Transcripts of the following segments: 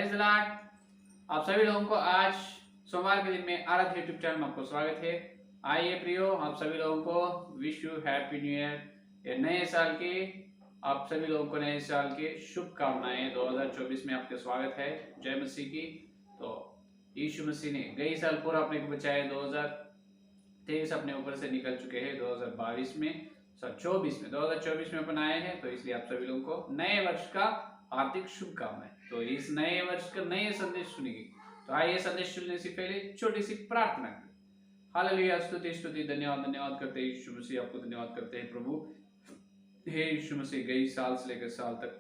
Praise the Lord. आप सभी लोगों को आज सोमवार के दिन में आराध्य यूट्यूब चैनल में आपको स्वागत है। आइए प्रियो, आप सभी लोगों को wish you happy new year. ये नए साल की आप सभी लोगों को नए साल की शुभकामनाएं। 2024 में आपका स्वागत है। जय मसीह की। तो यीशु मसीह ने गई साल पूरा अपने को बचाया। 2023 अपने ऊपर से निकल चुके हैं। 2022 में 2024 में अपन आए हैं, तो इसलिए आप सभी लोगों को नए वर्ष का हार्दिक शुभकामनाएं। तो इस नए वर्ष का नए संदेश सुनेंगे। तो आइए संदेश सुनने से पहले छोटी सी प्रार्थना करें। हालेलुया, स्तुति स्तुति धन्यवाद करते हैं यीशु मसीह, आपको धन्यवाद करते हैं प्रभु। हे यीशु मसीह, गई साल से लेकर साल तक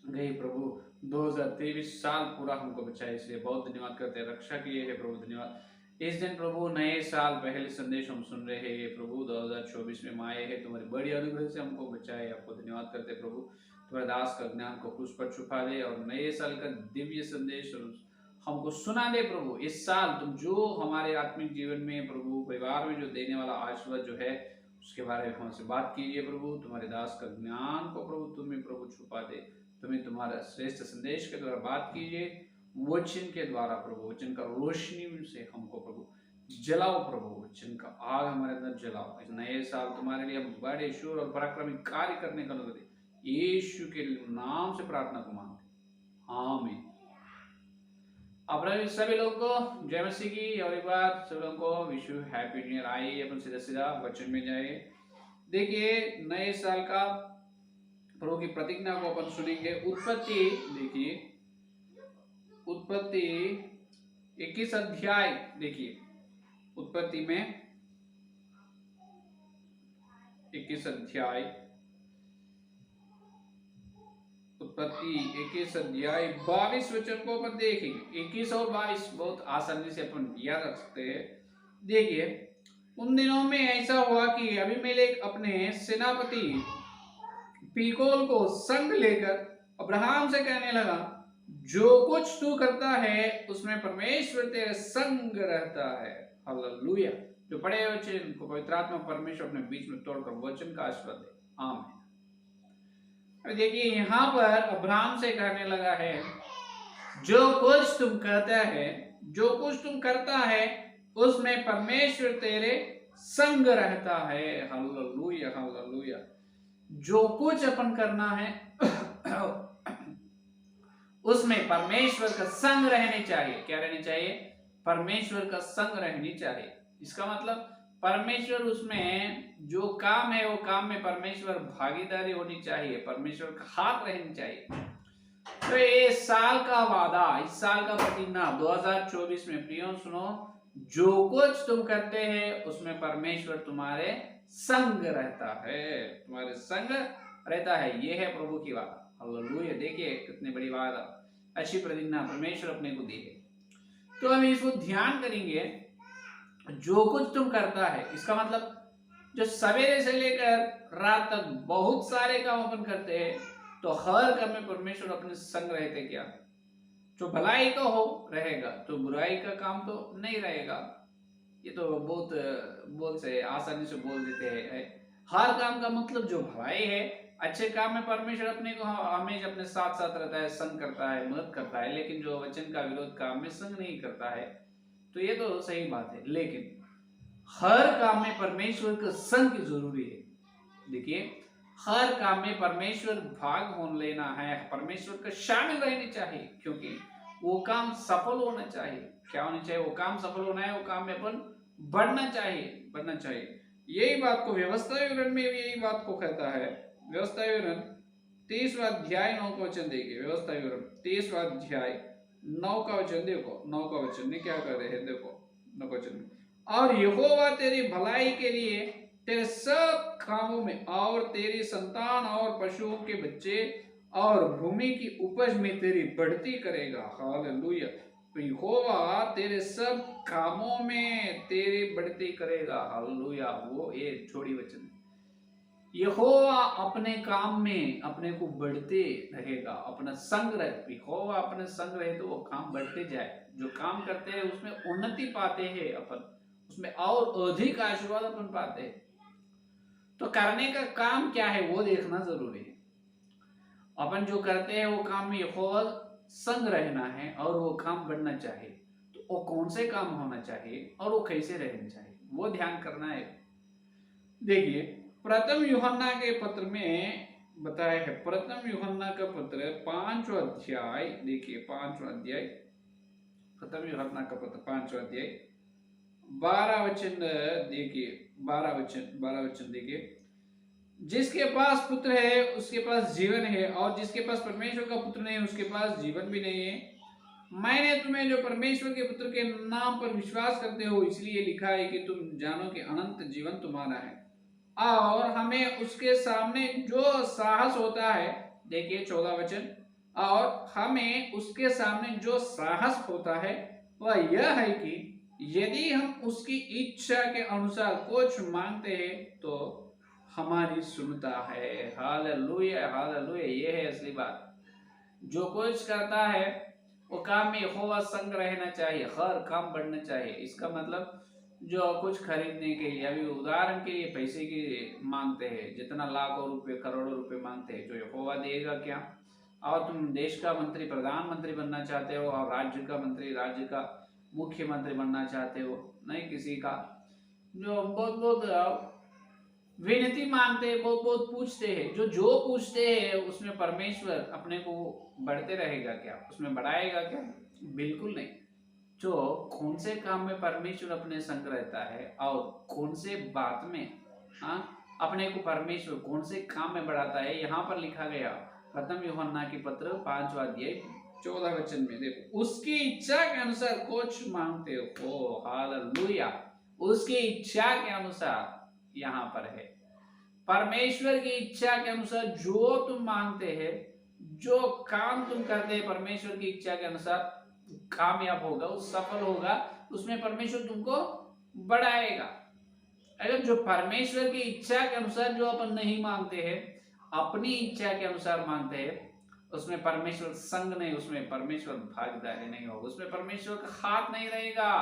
गई प्रभु 2023 साल पूरा हमको बचाया, इसलिए बहुत धन्यवाद करते हैं। रक्षा किए है प्रभु, धन्यवाद। इस दिन प्रभु नए साल पहले संदेश हम सुन रहे हैं प्रभु। 2024 में आए हैं, तुम्हारी बड़ी अनुग्रह से हमको बचाए, आपको धन्यवाद करते प्रभु। तुम्हारे दास का ज्ञान को क्रूस पर छुपा दे और नए साल का दिव्य संदेश हमको सुना दे प्रभु। इस साल तुम जो हमारे आत्मिक जीवन में प्रभु, परिवार में जो देने वाला आशीर्वाद जो है, उसके बारे में हमसे बात कीजिए प्रभु। तुम्हारे दास का ज्ञान को प्रभु तुम्हें प्रभु छुपा दे। तुम्हें तुम्हारा श्रेष्ठ संदेश के द्वारा बात कीजिए, वचन के द्वारा प्रभु। वचन का रोशनी से हमको प्रभु जलाओ प्रभु, वचन का आग हमारे अंदर जलाओ। इस नए साल तुम्हारे लिए हम बड़े शूर और पराक्रमी कार्य करने का अनुग्रह दे। यीशु के नाम से प्रार्थना को मांगते, आमीन। आप सभी लोगों को जय मसीह की और एक बार सभी लोगों को wish you happy new year. आइए अपन सीधा सीधा वचन में जाए। देखिए, नए साल का प्रभु की प्रतिज्ञा को अपन सुनेंगे। उत्पत्ति, देखिए उत्पत्ति 21 अध्याय। देखिए उत्पत्ति में 21 अध्याय, उत्पत्ति 21 अध्याय 22 वचन को अपन देखेंगे। 21 और 22 बहुत आसानी से अपन याद रख सकते हैं। देखिए, उन दिनों में ऐसा हुआ कि अबीमेलेक अपने सेनापति पीकोल को संग लेकर अब्राहम से कहने लगा, जो कुछ तू करता है उसमें परमेश्वर तेरे संग रहता है। हालेलुया। जो पढ़े वचन को पवित्र आत्मा परमेश्वर अपने बीच में तोड़कर वचन का आशीर्वाद दे, आमीन। देखिए, यहाँ पर अब्राहम से कहने लगा है, जो कुछ तुम करता है, जो कुछ तुम करता है उसमें परमेश्वर तेरे संग रहता है। Hallelujah hallelujah. जो कुछ अपन करना है उसमें परमेश्वर का संग रहने चाहिए। क्या रहने चाहिए? परमेश्वर का संग रहनी चाहिए। इसका मतलब परमेश्वर उसमें जो काम है वो काम में परमेश्वर भागीदारी होनी चाहिए, परमेश्वर का हाथ रहनी चाहिए। तो ये साल का वादा, इस साल का प्रतिज्ञा 2024 में प्रियो सुनो, जो कुछ तुम करते हैं उसमें परमेश्वर तुम्हारे संग रहता है, तुम्हारे संग रहता है। ये है प्रभु की वादा। हालेलुया। देखिए कितनी बड़ी वादा, अच्छी प्रतिज्ञा परमेश्वर अपने को दी है। तो हम इसको ध्यान करेंगे। जो कुछ तुम करता है, इसका मतलब जो सवेरे से लेकर रात तक बहुत सारे काम अपन करते हैं, तो हर काम में परमेश्वर अपने संग रहते। क्या जो भलाई का हो रहेगा, तो बुराई का काम तो नहीं रहेगा। ये तो बहुत से आसानी से बोल देते हैं। हर काम का मतलब जो भलाई है, अच्छे काम में परमेश्वर अपने को हमेशा अपने साथ साथ रहता है, संग करता है, मदद करता है। लेकिन जो वचन का विरोध काम में संग नहीं करता है, तो ये तो सही बात है। लेकिन हर काम में परमेश्वर का संग जरूरी है। देखिए, हर काम में परमेश्वर भाग होने लेना है, परमेश्वर का शामिल रहनी चाहिए, क्योंकि वो काम सफल होना चाहिए। क्या होना चाहिए? वो काम सफल होना है, वो काम में अपन बढ़ना चाहिए। यही बात को व्यवस्था विवरण में भी यही बात को कहता है। व्यवस्था विवरण 30वां अध्याय 9 का वचन देखिए। व्यवस्था विवरण 30वां अध्याय 9 का वचन देखो। 9 का वचन में क्या कर रहे हैं? देखो 9 का वचन, और यहोवा तेरी भलाई के लिए तेरे सब कामों में और तेरी संतान और पशुओं के बच्चे और भूमि की उपज में तेरी बढ़ती करेगा। हालेलुया। तो यहोवा तेरे सब कामों में तेरी बढ़ती करेगा। हालेलुया। वो ये छोड़ी वचन, यहोवा अपने काम में अपने को बढ़ते रहेगा, अपना संग रहे। यहोवा अपने संग रहे तो वो काम बढ़ते जाए। जो काम करते हैं उसमें उन्नति पाते हैं अपन, उसमें और अधिक आशीर्वाद अपन पाते हैं। तो करने का काम क्या है वो देखना जरूरी है। अपन जो करते हैं वो काम में यहोवा संग रहना है और वो काम बनना चाहिए, तो वो कौन से काम होना चाहिए और वो कैसे रहना चाहिए, वो ध्यान करना है। देखिए, प्रथम यूहन्ना के पत्र में बताया है, प्रथम यूहन्ना का पत्र 5वां अध्याय, देखिए 5वां अध्याय, प्रथम यूहन्ना का पत्र 5वां अध्याय 12 वचन देखिए, 12 वचन देखिए, जिसके पास पुत्र है उसके पास जीवन है, और जिसके पास परमेश्वर का पुत्र नहीं है उसके पास जीवन भी नहीं है। मैंने तुम्हें जो परमेश्वर के पुत्र के नाम पर विश्वास करते हो इसलिए लिखा है कि तुम जानो कि अनंत जीवन तुम्हारा है, और हमें उसके सामने जो साहस होता है, देखिए 14 वचन, और हमें उसके सामने जो साहस होता है वह यह है कि यदि हम उसकी इच्छा के अनुसार कुछ मांगते हैं तो हमारी सुनता है। हालेलुया, हालेलुया, ये है असली बात। जो कुछ करता है वो काम में यहोवा संग रहना चाहिए, हर काम बढ़ना चाहिए। इसका मतलब जो कुछ खरीदने के लिए, अभी उदाहरण के लिए पैसे की मांगते हैं, जितना लाखों रुपए करोड़ों रुपए मांगते हैं, जो यहोवा देगा क्या? और तुम देश का मंत्री, प्रधानमंत्री बनना चाहते हो, और राज्य का मंत्री, राज्य का मुख्यमंत्री बनना चाहते हो, नहीं किसी का, जो बहुत बहुत विनती मांगते हैं, बहुत बहुत पूछते हैं, जो पूछते हैं उसमें परमेश्वर अपने को बढ़ते रहेगा क्या? उसमें बढ़ाएगा क्या? बिल्कुल नहीं। जो कौन से काम में परमेश्वर अपने संग रहता है और कौन से बात में, हाँ, अपने को परमेश्वर कौन से काम में बढ़ाता है, यहाँ पर लिखा गया प्रथम यूहन्ना की पत्र 5वां अध्याय 14 वचन में, देखो, उसकी इच्छा के अनुसार कुछ मांगते हो। ओ हालेलुया, उसकी इच्छा के अनुसार यहाँ पर है, परमेश्वर की इच्छा के अनुसार जो तुम मांगते हैं, जो काम तुम करते हैं, परमेश्वर की इच्छा के अनुसार कामयाब होगा, उस सफल होगा, उसमें परमेश्वर तुमको बढ़ाएगा। अगर जो परमेश्वर की इच्छा के अनुसार जो अपन नहीं मांगते हैं, अपनी इच्छा के अनुसार मांगते हैं, उसमें परमेश्वर संग नहीं, उसमें परमेश्वर भागीदारी नहीं होगा, उसमें परमेश्वर का हाथ नहीं रहेगा,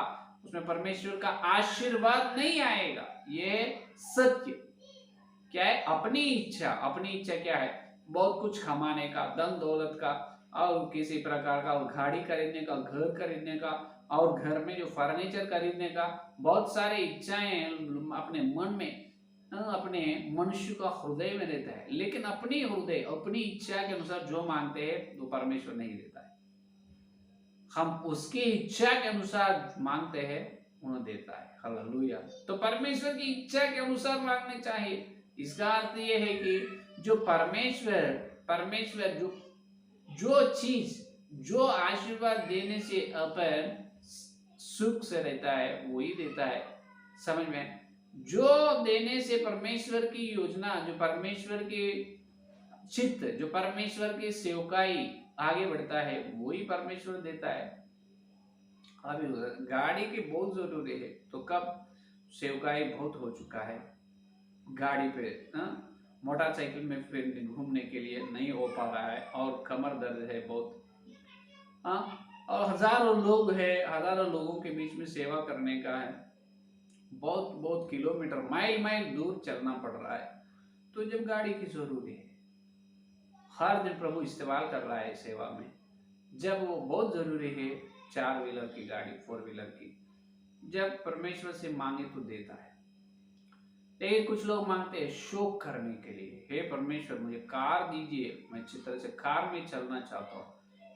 उसमें परमेश्वर का आशीर्वाद नहीं आएगा। ये सत्य क्या है? अपनी इच्छा, अपनी इच्छा क्या है? बहुत कुछ कमाने का, धन दौलत का, और किसी प्रकार का गाड़ी खरीदने का, घर खरीदने का, और घर में जो फर्नीचर खरीदने का, बहुत सारी इच्छाएं अपने मन में, अपने मनुष्य का हृदय में रहता है, लेकिन अपनी हृदय, अपनी इच्छा के अनुसार जो मांगते हैं वो परमेश्वर नहीं देता है। हम उसकी इच्छा के अनुसार मांगते हैं, उन्हें देता है। हालेलुया। तो परमेश्वर की इच्छा के अनुसार मांगने चाहिए। इसका अर्थ यह है कि जो परमेश्वर जो चीज, जो आशीर्वाद देने से अपन सुख से रहता है वही देता है। समझ में? जो देने से परमेश्वर की योजना, जो परमेश्वर के चित्त, जो परमेश्वर की सेवकाई आगे बढ़ता है वही परमेश्वर देता है। अभी गाड़ी की बहुत जरूरी है, तो कब सेवकाई बहुत हो चुका है, गाड़ी पे मोटरसाइकिल में फिर घूमने के लिए नहीं हो पा रहा है, और कमर दर्द है बहुत, और हजारों लोग है, हजारों लोगों के बीच में सेवा करने का है, बहुत बहुत किलोमीटर, माइल माइल दूर चलना पड़ रहा है, तो जब गाड़ी की जरूरी है, हर दिन प्रभु इस्तेमाल कर रहा है सेवा में, जब वो बहुत जरूरी है 4 व्हीलर की गाड़ी, 4 व्हीलर की, जब परमेश्वर से मांगे तो देता है। लेकिन कुछ लोग मांगते हैं शौक करने के लिए, हे परमेश्वर मुझे कार दीजिए, मैं अच्छी तरह से कार में चलना चाहता हूँ,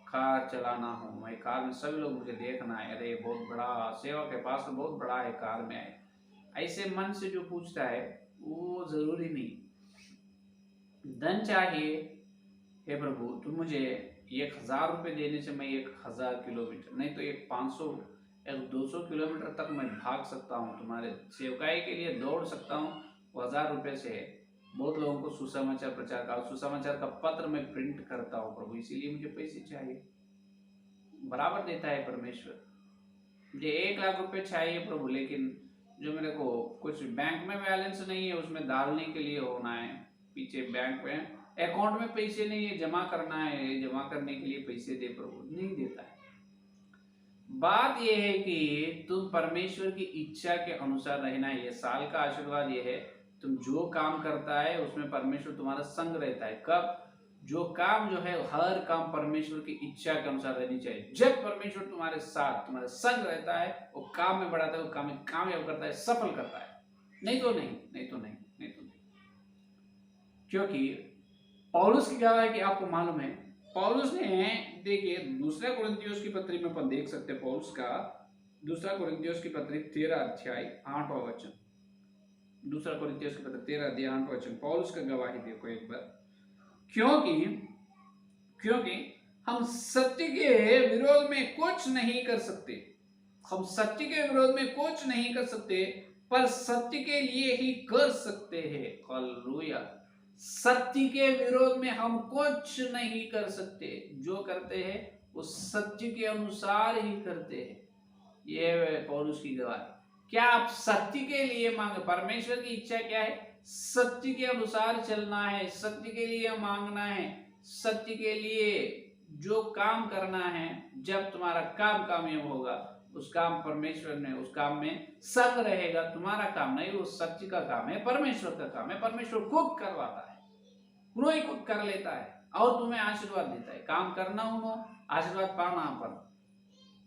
कार चलाना हो, मैं कार में सभी लोग मुझे देखना है, अरे बहुत बड़ा सेवा के पास तो बहुत बड़ा है, कार में है, ऐसे मन से जो पूछता है वो जरूरी नहीं। धन चाहिए, हे प्रभु तुम मुझे 1000 रुपये देने से मैं 1000 किलोमीटर नहीं तो 500 या 200 किलोमीटर तक मैं भाग सकता हूँ, तुम्हारे सेवकाई के लिए दौड़ सकता हूँ, वो 1000 रुपये से है। बहुत लोगों को सुसमाचार प्रचार का, सुसमाचार का पत्र मैं प्रिंट करता हूँ प्रभु, इसीलिए मुझे पैसे चाहिए, बराबर देता है परमेश्वर। मुझे 1 लाख रुपए चाहिए प्रभु, लेकिन जो मेरे को कुछ बैंक में बैलेंस नहीं है, उसमें डालने के लिए होना है, पीछे बैंक में अकाउंट में पैसे नहीं है, जमा करना है, जमा करने के लिए पैसे दे प्रभु, नहीं देता है। बात यह है कि तुम परमेश्वर की इच्छा के अनुसार रहना है। ये साल का आशीर्वाद ये है, तुम जो काम करता है उसमें परमेश्वर तुम्हारा संग रहता है। कब? जो काम जो है हर काम परमेश्वर की इच्छा के अनुसार रहनी चाहिए। जब परमेश्वर तुम्हारे साथ तुम्हारे संग रहता है, वो काम में बढ़ाता है, वो काम में कामयाब करता है, सफल करता है। नहीं तो नहीं, नहीं तो नहीं, नहीं तो नहीं। क्योंकि पौलुस की क्या है कि आपको मालूम है, पौलुस ने देखिए दूसरा कोरिन्थियोस की पत्री में अपन देख सकते हैं, पौलुस का दूसरा कोरिन्थियोस की पत्री 13 अध्याय 8वां वचन, दूसरा कोरिन्थियोस की पत्री 13 अध्याय 8वां वचन, पौलुस का गवाही देखो एक बार। क्योंकि हम सत्य के विरोध में कुछ नहीं कर सकते, हम सत्य के विरोध में कुछ नहीं कर सकते, पर सत्य के लिए ही कर सकते हैं। हालेलुया। सत्य के विरोध में हम कुछ नहीं कर सकते, जो करते हैं वो सत्य के अनुसार ही करते हैं। ये पौलुस की गवाही। क्या आप सत्य के लिए मांगे? परमेश्वर की इच्छा क्या है? सत्य के अनुसार चलना है, सत्य के लिए मांगना है, सत्य के लिए जो काम करना है। जब तुम्हारा काम कामयाब होगा, उस काम परमेश्वर ने उस काम में संग रहेगा। तुम्हारा काम नहीं, वो सत्य का काम है, परमेश्वर का काम है। परमेश्वर खुद करवाता है, वो ही खुद कर लेता है और तुम्हें आशीर्वाद देता है। काम करना हो, आशीर्वाद पाना पर,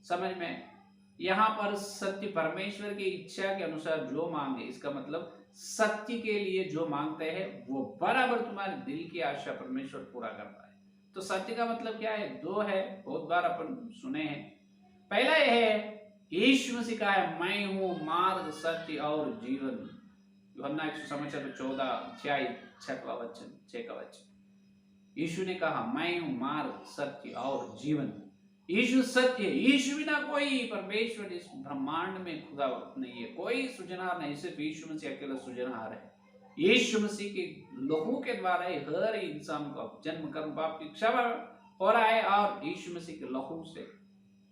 समझ में? यहाँ पर सत्य परमेश्वर की इच्छा के अनुसार जो मांगे, इसका मतलब सत्य के लिए जो मांगते हैं वो बराबर तुम्हारे दिल की आशा परमेश्वर पूरा करता है। तो सत्य का मतलब क्या है? दो है, बहुत बार अपन सुने हैं। पहला यह है, यीशु मसीह का है, मैं हूं मार्ग सत्य और जीवन। यूहन्ना 14 अध्याय 6वां वचन, 6 का वचन। यीशु ने कहा, मैं हूं मार्ग सत्य और जीवन। यीशु सत्य है। यीशु बिना कोई परमेश्वर इस ब्रह्मांड में खुदा नहीं है, कोई सृजनहार नहीं, सिर्फ यीशु मसीह अकेला सृजनहार है। यीशु मसीह के लहू के द्वारा हर इंसान को जन्म कर्म पाप की क्षमा हो रहा है, और यीशु मसीह के लहू से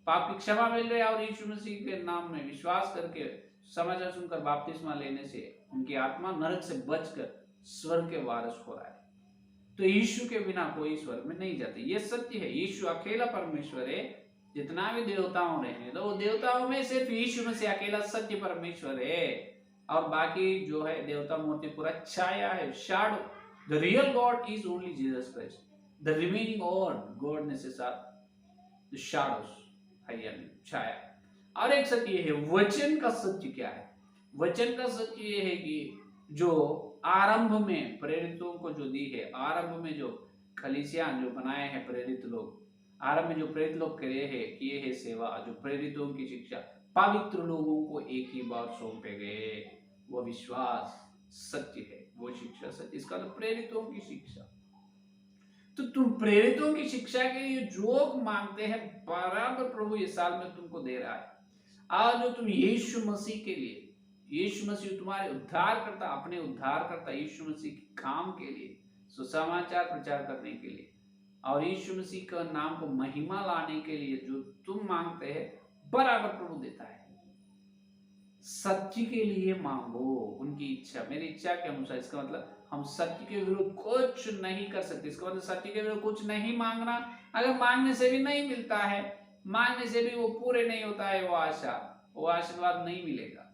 पाप की क्षमा मिल रही है, और यीशु मसीह के नाम में विश्वास करके समाचार सुनकर बपतिस्मा लेने से उनकी आत्मा नरक से बचकर स्वर्ग के वारिस हो रहा है। तो यीशु के बिना कोई स्वर्ग में नहीं जाते, ये सत्य है। यीशु अकेला परमेश्वर है। जितना भी देवताओं रहेंगे तो वो देवताओं में सिर्फ यीशु में से अकेला सत्य परमेश्वर है, और बाकी जो है देवता मूर्ति पूरा छाया है, shadow. The real God is only Jesus Christ, the remaining goddess is the shadows, छाया। और एक सत्य है, वचन का सत्य क्या है? वचन का सत्य ये है कि जो आरंभ में प्रेरितों को जो दी है, आरंभ में जो कलीसिया जो बनाए हैं प्रेरित लोग, आरंभ में जो प्रेरित लोग किए हैं सेवा, जो प्रेरितों की शिक्षा पवित्र लोगों को एक ही बार सौंपे गए, वो विश्वास सत्य है, वो शिक्षा सत्य। इसका तो प्रेरितों की शिक्षा। तो तुम प्रेरितों की शिक्षा के लिए जो मांगते हैं बराबर प्रभु इस साल में तुमको दे रहा है। आज जो तुम यीशु मसीह के लिए, यीशु मसीह तुम्हारे उद्धार करता, अपने उद्धार करता यीशु मसीह के काम के लिए, सुसमाचार प्रचार करने के लिए, और यीशु मसीह का नाम को महिमा लाने के लिए जो तुम मांगते हैं बराबर प्रभु देता है। सत्य के लिए मांगो, उनकी इच्छा, मेरी इच्छा के अनुसार। इसका मतलब हम सत्य के विरुद्ध कुछ नहीं कर सकते। इसका मतलब सत्य के विरुद्ध कुछ नहीं मांगना। अगर मांगने से भी नहीं मिलता है, मांगने से भी वो पूरे नहीं होता है, वो आशा, वो आशीर्वाद नहीं मिलेगा।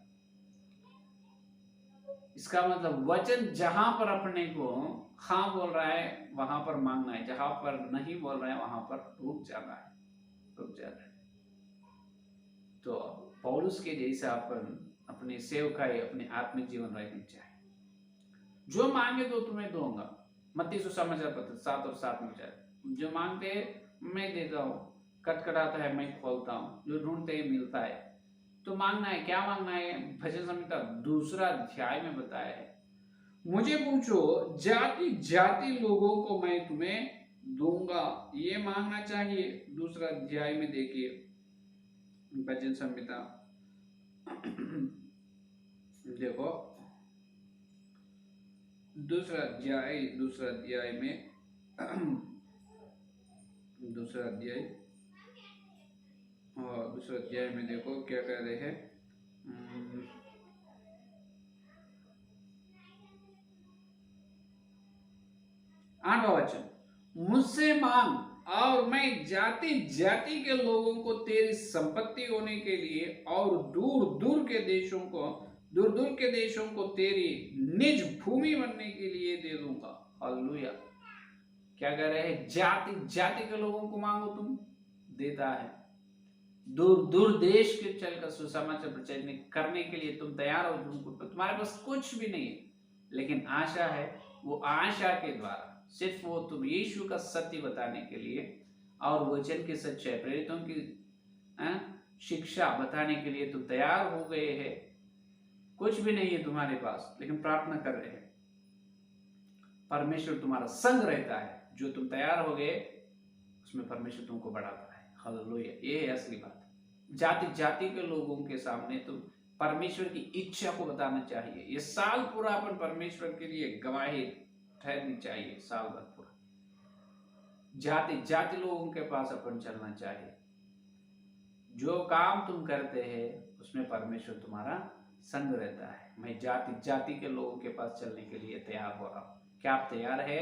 इसका मतलब वचन जहां पर अपने को हाँ बोल रहा है वहां पर मांगना है, जहां पर नहीं बोल रहा है वहां पर रुक जाना है, रुक जाना है। तो पौलुस के जैसा अपन अपने सेवकाई, अपने आत्मिक जीवन रहना चाहिए। जो मांगे तो तुम्हें दूंगा, मत्ती सुसमाचार पत्र 7 और 7 में जाए। जो मांगते हैं मैं देता हूँ, खटखटाता है मैं खोलता हूँ, जो ढूंढते हैं मिलता है। तो मांगना है, क्या मांगना है? भजन संहिता 2 अध्याय में बताया है, मुझे पूछो जाति जाति लोगों को मैं तुम्हें दूंगा, ये मांगना चाहिए। 2 अध्याय में देखिए भजन संहिता देखो 2 अध्याय में 2 अध्याय में देखो क्या कह रहे हैं। 8वां वचन, मुझसे मांग और मैं जाति जाति के लोगों को तेरी संपत्ति होने के लिए और दूर दूर के देशों को तेरी निज भूमि बनने के लिए दे दूंगा। हालेलुया। क्या कह रहे हैं, जाति जाति के लोगों को मांगो तुम देता है, दूर दूर देश के चलकर सुसमाचार प्रचार करने के लिए तुम तैयार हो, तुम्हारे पास कुछ भी नहीं है लेकिन आशा है, वो आशा के द्वारा सिर्फ वो तुम यीशु का सत्य बताने के लिए और वचन की सच्चाई प्रेरितों की शिक्षा बताने के लिए तुम तैयार हो गए हैं। कुछ भी नहीं है तुम्हारे पास लेकिन प्रार्थना कर रहे हैं, परमेश्वर तुम्हारा संग रहता है, जो तुम तैयार हो गए उसमें परमेश्वर तुमको बढ़ाता है। हालेलुया, ये है असली बात। जाति जाति के लोगों के सामने तुम परमेश्वर की इच्छा को बताना चाहिए। ये साल पूरा अपन परमेश्वर के लिए गवाही ठहरनी चाहिए, साल भर पूरा जाति जाति लोगों के पास अपन चलना चाहिए। जो काम तुम करते हैं उसमें परमेश्वर तुम्हारा संग रहता है। मैं जाति जाति के लोगों के पास चलने के लिए तैयार हो रहा हूँ। क्या आप तैयार है?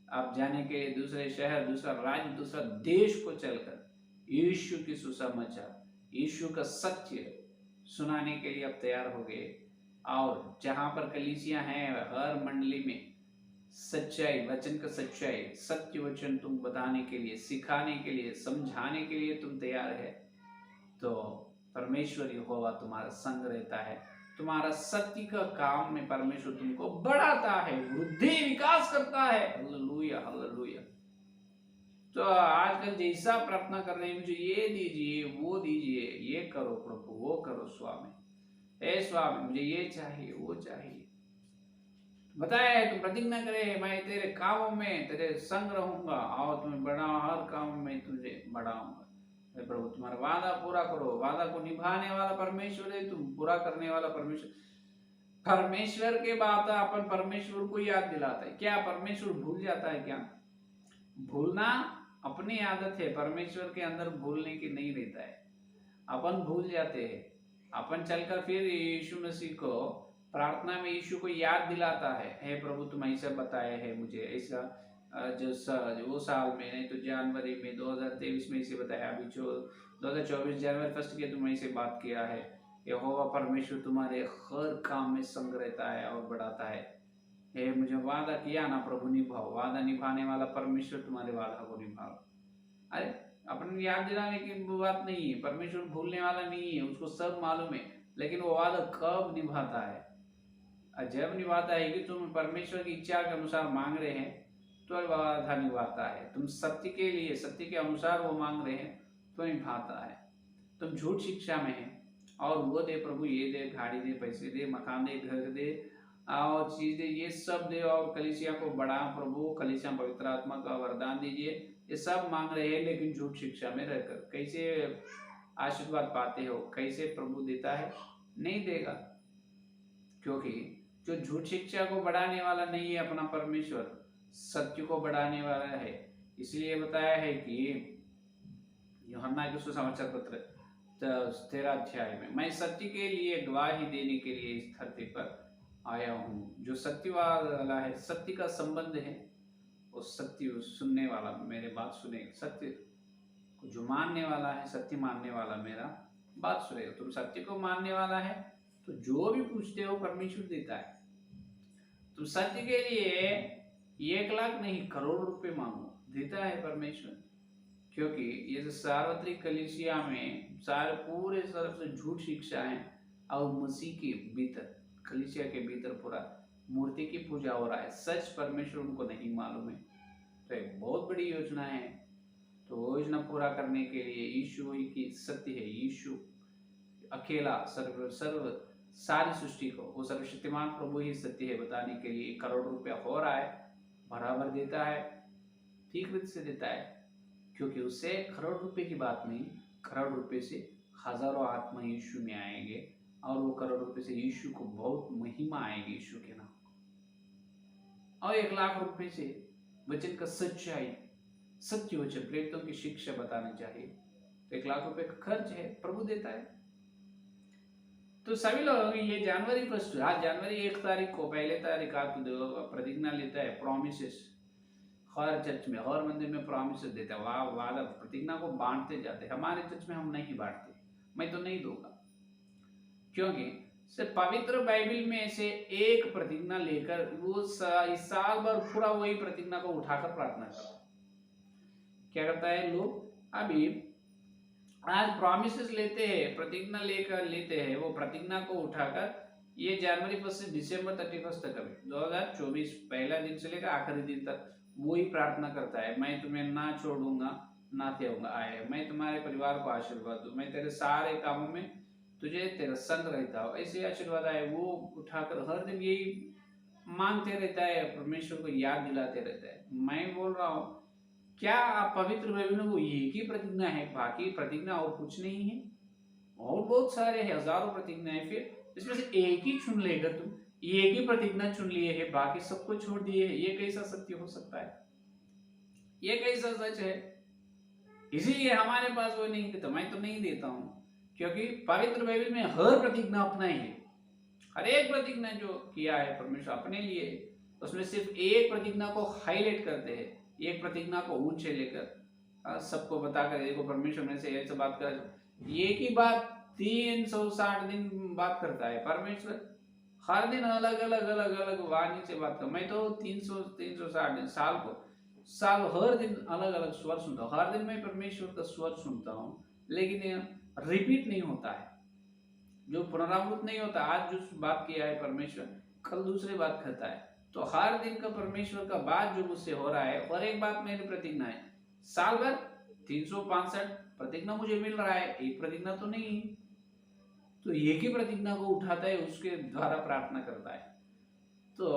आप जाने के लिए दूसरे शहर, दूसरा राज्य, दूसरा देश को चलकर यीशु की सुसमाचार, यीशु का सत्य सुनाने के लिए आप तैयार हो गए। और जहां पर कलीसियां हैं हर मंडली में सच्चाई, वचन का सच्चाई, सत्य वचन तुम बताने के लिए, सिखाने के लिए, समझाने के लिए तुम तैयार है, तो परमेश्वर यहोवा तुम्हारा संग रहता है। तुम्हारा सत्य का काम में परमेश्वर तुमको बढ़ाता है, वृद्धि विकास करता है। Hallelujah, hallelujah. तो आजकल जैसा प्रार्थना कर रहे हैं, मुझे ये दीजिए, वो दीजिए, ये करो प्रभु, वो करो स्वामी, हे स्वामी मुझे ये चाहिए, वो चाहिए, बताया है तुम प्रतिज्ञा करे, मैं तेरे कामों में तेरे संग रहूंगा और तुम्हें बड़ा, हर काम में तुझे बढ़ाऊंगा। प्रभु तुम्हारा वादा पूरा करो। वादा को निभाने वाला परमेश्वर है, तुम पूरा करने वाला परमेश्वर। परमेश्वर के बात अपन परमेश्वर को याद दिलाता है। क्या परमेश्वर भूल जाता है? क्या भूलना अपनी आदत है, परमेश्वर के अंदर भूलने की नहीं रहता है। अपन भूल जाते हैं। अपन चलकर फिर यीशु मसीह को प्रार्थना में यीशु को याद दिलाता है, हे प्रभु तुम ऐसा बताए है मुझे, ऐसा जो वो साल में, नहीं तो जनवरी में 2023 में इसे बताया, अभी जो 2024 जनवरी 1 के तुम ऐसे बात किया है। यहोवा परमेश्वर तुम्हारे हर काम में संग रहता है और बढ़ाता है। हे मुझे वादा किया ना प्रभु, निभाओ। वादा निभाने वाला परमेश्वर तुम्हारे वादा को निभाओ। अरे अपन याद दिलाने की बात नहीं है, परमेश्वर भूलने वाला नहीं है, उसको सब मालूम है, लेकिन वो वादा कब निभाता है? जब निभाता है कि तुम परमेश्वर की इच्छा के अनुसार मांग रहे हैं तो वादा निभाता है। तुम सत्य के लिए, सत्य के अनुसार वो मांग रहे हैं तो निभाता है। तुम झूठ शिक्षा में है और वो दे प्रभु, ये दे, गाड़ी दे, पैसे दे, मकान दे, घर दे और चीज दे, ये सब दे और कलीसिया को बढ़ा प्रभु, कलीसिया पवित्र आत्मा का वरदान दीजिए, ये सब मांग रहे हैं, लेकिन झूठ शिक्षा में रहकर कैसे आशीर्वाद पाते हो? कैसे प्रभु देता है? नहीं देगा, क्योंकि जो झूठ शिक्षा को बढ़ाने वाला नहीं है अपना परमेश्वर, सत्य को बढ़ाने वाला है। इसलिए बताया है कि यूहन्ना के सुसमाचार पत्र 13 अध्याय में, मैं सत्य के लिए गवाही देने के लिए इस धरती पर आया हूँ। जो सत्य वाला है, सत्य का संबंध है, वो सत्य सुनने वाला मेरे बात सुने, सत्य को जो मानने वाला है, सत्य मानने वाला मेरा बात सुनेगा। तुम सत्य को मानने वाला है तो जो भी पूछते हो परमेश्वर देता है। तुम सत्य के लिए 1 लाख नहीं, करोड़ रुपए मांगो, देता है परमेश्वर। क्योंकि ये जो सार्वत्रिक कलीसिया में सारे पूरे तरफ से झूठ शिक्षा है और मसीह के भीतर, कलीसिया के भीतर पूरा मूर्ति की पूजा हो रहा है, सच परमेश्वर उनको नहीं मालूम है। तो एक बहुत बड़ी योजना है, तो योजना पूरा करने के लिए यीशु ही की सत्य है। यीशु अकेला सर्व सारी सृष्टि को, वो सर्वशक्तिमान प्रभु ही सत्य है बताने के लिए 1 करोड़ रुपया हो रहा है, बराबर देता है, ठीक रीत से देता है। क्योंकि उससे करोड़ रुपए की बात नहीं, करोड़ रुपए से हजारों आत्मा यीशु में आएंगे और वो करोड़ रुपए से यीशु को बहुत महिमा आएगी यीशु के नाम। और 1 लाख रुपए से वचन का सच्चाई, सत्य वचन, प्रेरितों की शिक्षा बतानी चाहिए। तो 1 लाख रुपए का खर्च है, प्रभु देता है। तो सभी लोग ये जनवरी 1, आज जनवरी 1 तारीख को, पहले तारीख आप प्रतिज्ञा लेता है, प्रोमिसेस हर चर्च में, हर मंदिर में प्रॉमिसेस देता है, वादा प्रतिज्ञा को बांटते जाते हैं। हमारे चर्च में हम नहीं बांटते, मैं तो नहीं दूंगा, क्योंकि से पवित्र बाइबल में से एक प्रतिज्ञा लेकर वो इस साल भर पूरा वही प्रतिज्ञा को उठाकर प्रार्थना करता है। क्या करता है लोग अभी आज प्रॉमिसेस लेते हैं, प्रतिज्ञा लेकर लेते हैं, वो प्रतिज्ञा को उठाकर ये जनवरी 1 से दिसंबर 31 तक 2024 पहला दिन से लेकर आखिरी दिन तक वही प्रार्थना करता है, मैं तुम्हें ना छोड़ूंगा ना त्यागूंगा, आए मैं तुम्हारे परिवार को आशीर्वाद दूं, मैं तेरे सारे कामों में तुझे तेरा संग रहता हो, ऐसे आशीर्वाद आए वो उठाकर हर दिन यही मांगते रहता है, परमेश्वर को याद दिलाते रहता है। मैं बोल रहा हूँ क्या आप पवित्र बाइबल में वो एक ही प्रतिज्ञा है, बाकी प्रतिज्ञा और कुछ नहीं है? और बहुत सारे हजारों प्रतिज्ञाएं, फिर इसमें से एक ही चुन लेकर तुम एक ही प्रतिज्ञा चुन लिए है, बाकी सबको छोड़ दिए है, ये कैसा सत्य हो सकता है? ये कैसा सच है? इसीलिए हमारे पास वो नहीं देता, मैं तो नहीं देता हूं, क्योंकि पवित्र बाइबल में हर प्रतिज्ञा अपना ही है। हर एक प्रतिज्ञा जो किया है परमेश्वर अपने लिए, उसमें सिर्फ एक प्रतिज्ञा को हाईलाइट करते हैं, एक प्रतिज्ञा को ऊंचे लेकर सबको बताकर देखो परमेश्वर में से ऐसे बात कर, एक ही बात 360 दिन बात करता है परमेश्वर, हर दिन अलग अलग वाणी से बात कर। मैं तो 360 दिन साल हर दिन अलग अलग स्वर सुनता हूँ, हर दिन मैं परमेश्वर का स्वर सुनता हूँ, लेकिन रिपीट नहीं होता है, जो पुनरावृत नहीं होता। आज जो बात किया है परमेश्वर कल दूसरी बात करता है, तो हर दिन का परमेश्वर का बात जो मुझसे हो रहा है, और एक बात मेरी प्रतिज्ञा है, साल भर 365 प्रतिज्ञा मुझे मिल रहा है, एक प्रतिज्ञा तो नहीं, तो एक ही प्रतिज्ञा को उठाता है, उसके द्वारा प्रार्थना करता है। तो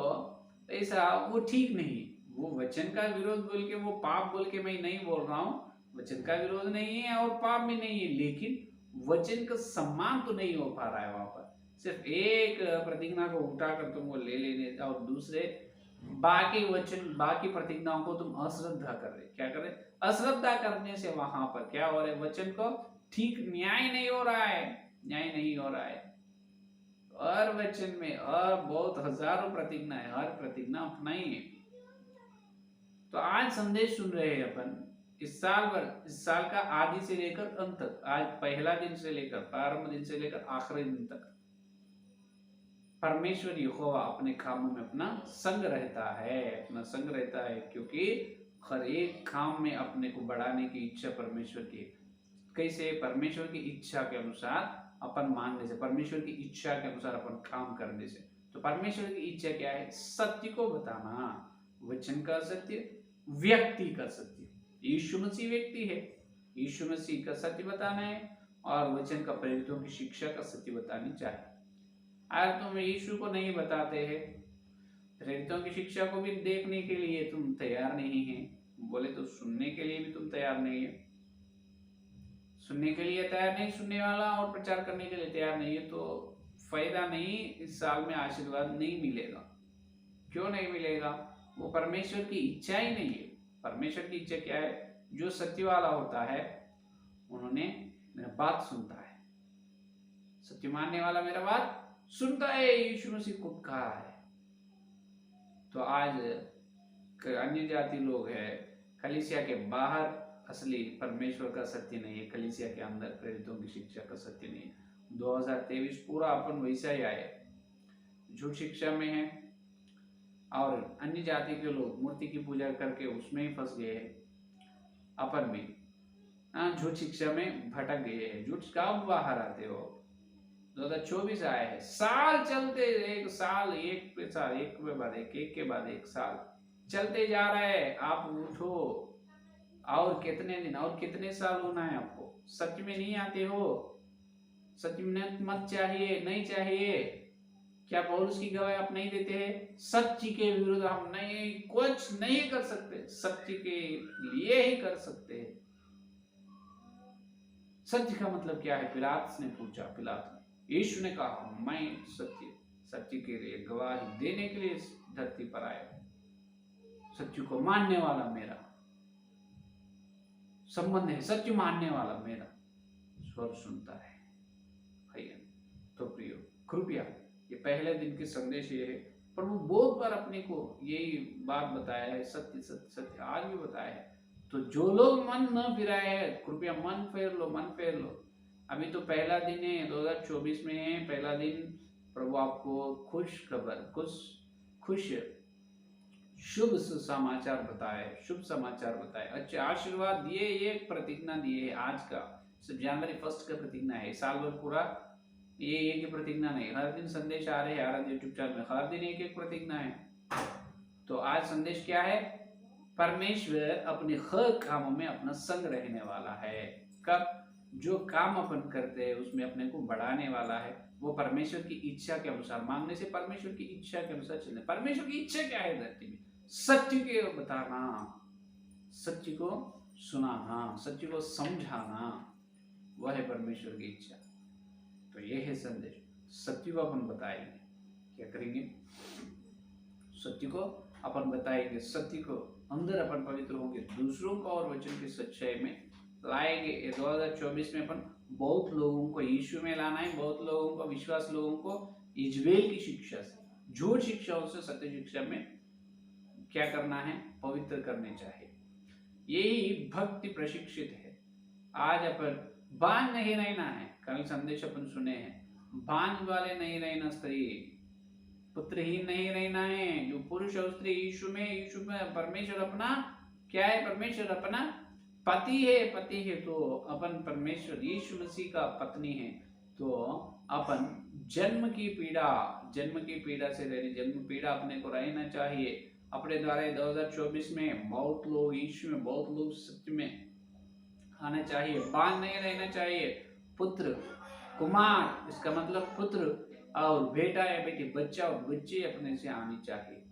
ऐसा वो ठीक नहीं, वो वचन का विरोध बोल के, वो पाप बोल के मैं नहीं बोल रहा हूँ, वचन का विरोध नहीं है और पाप भी नहीं है, लेकिन वचन का सम्मान तो नहीं हो पा रहा है वहां पर। सिर्फ एक प्रतिज्ञा को उठाकर तुम वो ले लेने और दूसरे बाकी वचन बाकी प्रतिज्ञाओं को तुम अश्रद्धा कर रहे। क्या कर रहे? अश्रद्धा करने से वहां पर क्या हो रहा है, वचन को ठीक न्याय नहीं हो रहा है, न्याय नहीं हो रहा है। हर वचन में और बहुत हजारों प्रतिज्ञा है, हर प्रतिज्ञा अपना ही है। तो आज संदेश सुन रहे हैं अपन, इस साल भर, इस साल का आदि से लेकर अंत तक, आज पहला दिन से लेकर प्रारंभ दिन से लेकर आखिरी दिन तक परमेश्वर यहोवा अपने कामों में अपना संग रहता है, अपना संग रहता है, क्योंकि हर एक काम में अपने को बढ़ाने की इच्छा परमेश्वर की। कैसे? परमेश्वर की इच्छा के अनुसार अपन मानने से, परमेश्वर की इच्छा के अनुसार अपन काम करने से। तो परमेश्वर की इच्छा क्या है? सत्य को बताना, वचन का सत्य, व्यक्ति का सत्य। यीशु मसीह व्यक्ति है, यीशु मसीह का सत्य बताना है, और वचन का प्रेरितों की शिक्षा का सत्य बतानी चाहिए। अगर तुम यीशु को नहीं बताते हैं, प्रेरितों की शिक्षा को भी देखने के लिए तुम तैयार नहीं है, बोले तो सुनने के लिए भी तुम तैयार नहीं है, सुनने के लिए तैयार नहीं, सुनने वाला और प्रचार करने के लिए तैयार नहीं है, तो फायदा नहीं, इस साल में आशीर्वाद नहीं मिलेगा। क्यों नहीं मिलेगा? वो परमेश्वर की इच्छा ही नहीं है। परमेश्वर की इच्छा क्या है? जो सत्य वाला होता है उन्होंने मेरा बात सुनता है, सत्य मानने वाला मेरा बात सुनता है, यीशु मसीह खुद कहा है। तो आज अन्य जाति लोग है, कलीसिया के बाहर असली परमेश्वर का सत्य नहीं है, कलीसिया के अंदर प्रेरितों की शिक्षा का सत्य नहीं है। 2023 पूरा अपन वैसा ही आए, झूठ शिक्षा में है, और अन्य जाति के लोग मूर्ति की पूजा करके उसमें ही फंस गए हैं। अपन भी झूठ शिक्षा में भटक गए हैं। झूठ कब बाहर आते हो? 2024 आए हैं, साल चलते, एक साल एक के बाद एक साल चलते जा रहा है। आप उठो, और कितने दिन और कितने साल होना है आपको? सच में नहीं आते हो, सच में मत चाहिए, नहीं चाहिए। क्या पौलुस की गवाही आप नहीं देते हैं? सच्ची के विरुद्ध हम नहीं कुछ नहीं कर सकते, सच्ची के लिए ही कर सकते हैं। सत्य का मतलब क्या है? पिलातुस ने पूछा, पिलातुस, यीशु ने कहा मैं सत्य के लिए गवाही देने के लिए धरती पर आया, सत्य को मानने वाला मेरा संबंध है, सत्य मानने वाला मेरा स्वर सुनता है। तो प्रियो, कृपया ये पहले दिन के संदेश ये है, प्रभु बहुत बार अपने को यही बात बताया है, सत्य सत्य सत्य, आज भी बताया है। तो जो लोग मन न फिराए हैं, कृपया मन फेर लो, मन फेर लो। अभी तो पहला दिन है, 2024 में है, पहला दिन प्रभु आपको खुश खबर, खुश शुभ समाचार बताए, शुभ समाचार बताए, अच्छे आशीर्वाद दिए, ये प्रतिज्ञा दिए है आज का, सिर्फ जनवरी 1 का प्रतिज्ञा है, साल भर पूरा ये एक ही प्रतिज्ञा नहीं, हर दिन संदेश आ रहे हैं आराध्य यूट्यूब चैनल में, हर दिन एक एक प्रतिज्ञा है। तो आज संदेश क्या है? परमेश्वर अपने हर कामों में अपना संग रहने वाला है। कब? जो काम अपन करते हैं उसमें अपने को बढ़ाने वाला है, वो परमेश्वर की इच्छा के अनुसार, मांगने से परमेश्वर की इच्छा के अनुसार चलने। परमेश्वर की इच्छा क्या है धरती में? सत्य को बताना, सत्य को सुनाना, सत्य को समझाना, वह है परमेश्वर की इच्छा। तो ये है संदेश, सत्य को अपन बताएंगे। क्या करेंगे? सत्य को अपन बताएंगे, सत्य को अंदर अपन पवित्र होंगे, दूसरों को और वचन की सच्चाई में लाएंगे। 2024 में अपन बहुत लोगों को यीशु में लाना है, बहुत लोगों को, विश्वास लोगों को इजबेल की शिक्षा से, झूठ शिक्षाओं से सत्य शिक्षा में क्या करना है? पवित्र करने चाहिए। यही भक्ति प्रशिक्षित है। आज अपन बांझ नहीं रहना है, कल संदेश अपन सुने हैं, बांझ वाले नहीं रहना, स्त्री पुत्रहीन नहीं रहना है। जो पुरुष और स्त्री यीशु में परमेश्वर अपना क्या है? परमेश्वर अपना पति है, तो अपन परमेश्वर यीशु मसीह का पत्नी है। तो अपन जन्म की पीड़ा से रहने, जन्म पीड़ा अपने को रहना चाहिए। अपने द्वारा 2024 में बहुत लोग यीशु में, बहुत लोग सत्य में आना चाहिए, बांझ नहीं रहना चाहिए। पुत्र कुमार, इसका मतलब पुत्र और बेटा या बेटी, बच्चा और बच्चे अपने से आनी चाहिए।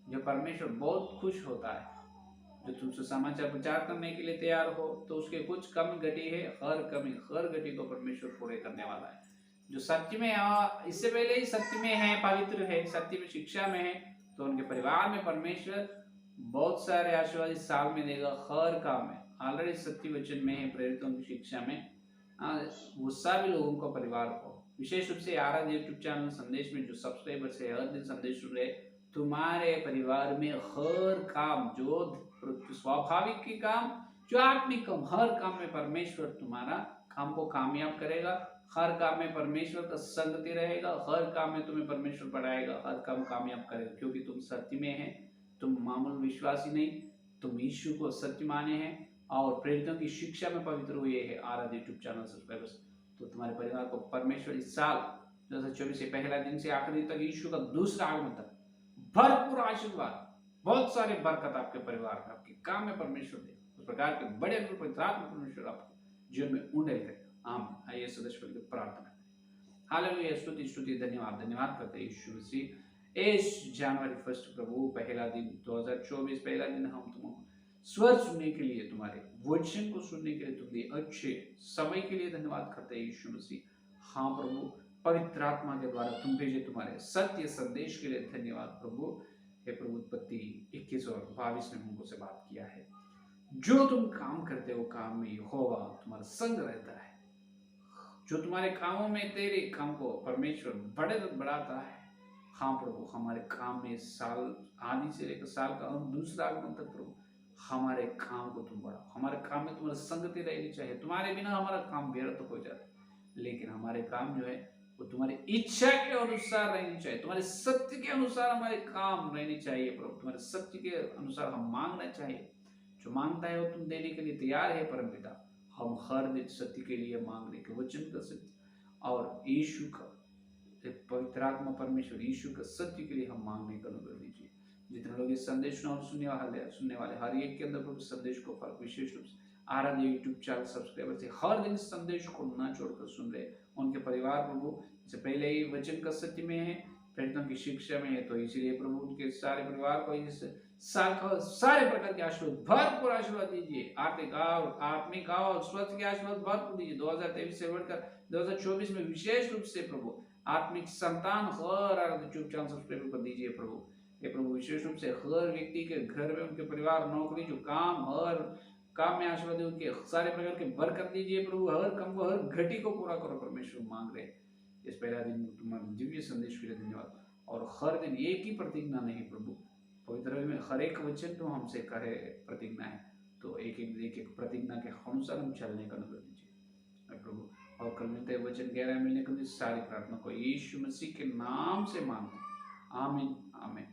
जो परमेश्वर बहुत खुश होता है, जो तुमसे समाचार प्रचार करने के लिए तैयार हो, तो उसके कुछ कम घटी है, हर घटी को परमेश्वर पूरे करने वाला है। जो सत्य में, इससे पहले ही सत्य में है, पवित्र है, सत्य में शिक्षा में है, तो उनके परिवार में परमेश्वर बहुत सारे आशीर्वाद इस साल में देगा। हर काम में ऑलरेडी सत्य वचन में है, प्रेरितों की शिक्षा में, वो सभी लोगों को, परिवार को, विशेष रूप से आराध्य यूट्यूब चैनल संदेश में जो सब्सक्राइबर्स है, हर दिन संदेश सुन रहे, तुम्हारे परिवार में हर काम, जो स्वाभाविक के काम, जो आत्मिक काम, हर काम में परमेश्वर तुम्हारा काम को कामयाब करेगा। हर काम में परमेश्वर का संगति रहेगा, हर काम में तुम्हें परमेश्वर बढ़ाएगा, हर काम कामयाब करेगा, क्योंकि तुम सत्य में है, तुम मामूल विश्वासी नहीं, तुम यीशु को सत्य माने हैं और प्रेरितों की शिक्षा में पवित्र हुए हैं। आराध्य यूट्यूब चैनल सब्सक्राइबर्स, तो तुम्हारे परिवार को परमेश्वर इस साल 2024 से पहला दिन से आखिरी तक, यीशु का दूसरा आगमन तक भरपूर आशीर्वाद, बहुत सारे बरकत आपके परिवार में, आपके काम में परमेश्वर दे, उस प्रकार के बड़े परमेश्वर आपके जीवन में उंडेल करेगा। आमीन। आइए सदस्य मिलकर प्रार्थना करें। हालेलुया, स्तुति स्तुति, धन्यवाद करते हैं यीशु मसीह। इस जनवरी 1 प्रभु, पहला दिन 2024, पहला दिन हम तुम स्वर सुनने के लिए, तुम्हारे वचन को सुनने के लिए, तुम्हारे अच्छे समय के लिए धन्यवाद करते हैं यीशु मसीह। हाँ प्रभु, पवित्र आत्मा के द्वारा तुम भेजे तुम्हारे सत्य संदेश के लिए धन्यवाद प्रभु। हे प्रभु, उत्पत्ति 21 और 22 में हमको से बात किया है, जो तुम काम करते हो काम में यहोवा तुम्हारा संग रहता है। जो तुम्हारे कामों में तेरे काम को परमेश्वर बढ़ाता है। हाँ प्रभु, हमारे काम में साल आदि से लेकर साल का दूसरा आगमन तक प्रभु, हमारे काम को तुम बढ़ाओ। हमारे काम में तुम्हारी संगति रहनी चाहिए, तुम्हारे बिना हमारा काम व्यर्थ हो जाता है, लेकिन हमारे काम जो है वो तुम्हारी इच्छा के अनुसार रहनी चाहिए, तुम्हारे सत्य के अनुसार हमारे काम रहने चाहिए प्रभु, तुम्हारे सत्य के अनुसार हम मांगना चाहिए। जो मांगता है वो तुम देने के लिए तैयार है परमपिता। हम हर दिन सत्य के लिए मांगने के, वचन का सत्य और यीशु का, पवित्र आत्मा परमेश्वर यीशु का सत्य के लिए हम मांगने का अनुग्रह दीजिए। जितने लोग इस संदेश और सुनने वाले हर एक के अंदर प्रभु संदेश को फर्क, विशेष रूप से आराध्य यूट्यूब चैनल सब्सक्राइबर से हर दिन संदेश को न छोड़कर सुन रहे, उनके परिवार प्रभु से पहले ही वचन का सत्य में है, प्रेरितों की शिक्षा में है, तो इसीलिए प्रभु उनके सारे परिवार को इस सारे प्रकार के आशीर्वाद, भरपूर आशीर्वाद दीजिए, आत्मिक और स्वास्थ्य के आशीर्वाद भरपूर दीजिए। 2023 से बढ़कर 2024 में विशेष रूप से प्रभु आत्मिक संतान हर यूट्यूब चैनल सब्सक्राइबर को दीजिए प्रभु। ये प्रभु विशेष रूप से हर व्यक्ति के घर में, उनके परिवार, नौकरी, जो काम, हर काम में आशीर्वाद, उनके सारे प्रकार के बरकत दीजिए प्रभु। हर काम को, हर घटी को पूरा करो परमेश्वर, मांग रहे इस पहला दिन तुम्हारे दिव्य संदेश के लिए धन्यवाद। और हर दिन एक ही प्रतिज्ञा नहीं प्रभु, पवित्र में हर एक वचन तो हमसे कहे प्रतिज्ञा है, तो एक एक प्रतिज्ञा के अनुसार हम चलने का अनुग्रह दीजिए प्रभु। और कल मिलते हैं वचन गहरा मिलने के लिए। सारी प्रार्थना को यीशु मसीह के नाम से मांगते हैं, आमीन आमीन।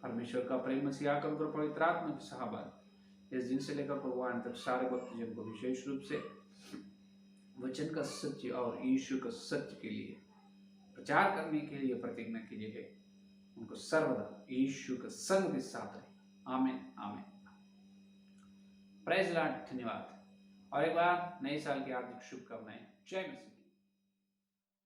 परमेश्वर का प्रेम मसीह आकर पर पवित्र आत्मा की सहभागिता इस दिन से लेकर भगवान तक सारे भक्तजन को विशेष रूप से वचन का सत्य और यीशु का सत्य के लिए प्रचार करने के लिए प्रतिज्ञा कीजिए है, उनको सर्वदा यीशु का संग के साथ रहे, आमीन आमीन। प्रेज लॉर्ड, धन्यवाद। और एक बार नए साल की हार्दिक शुभकामनाएं। जय मसीह।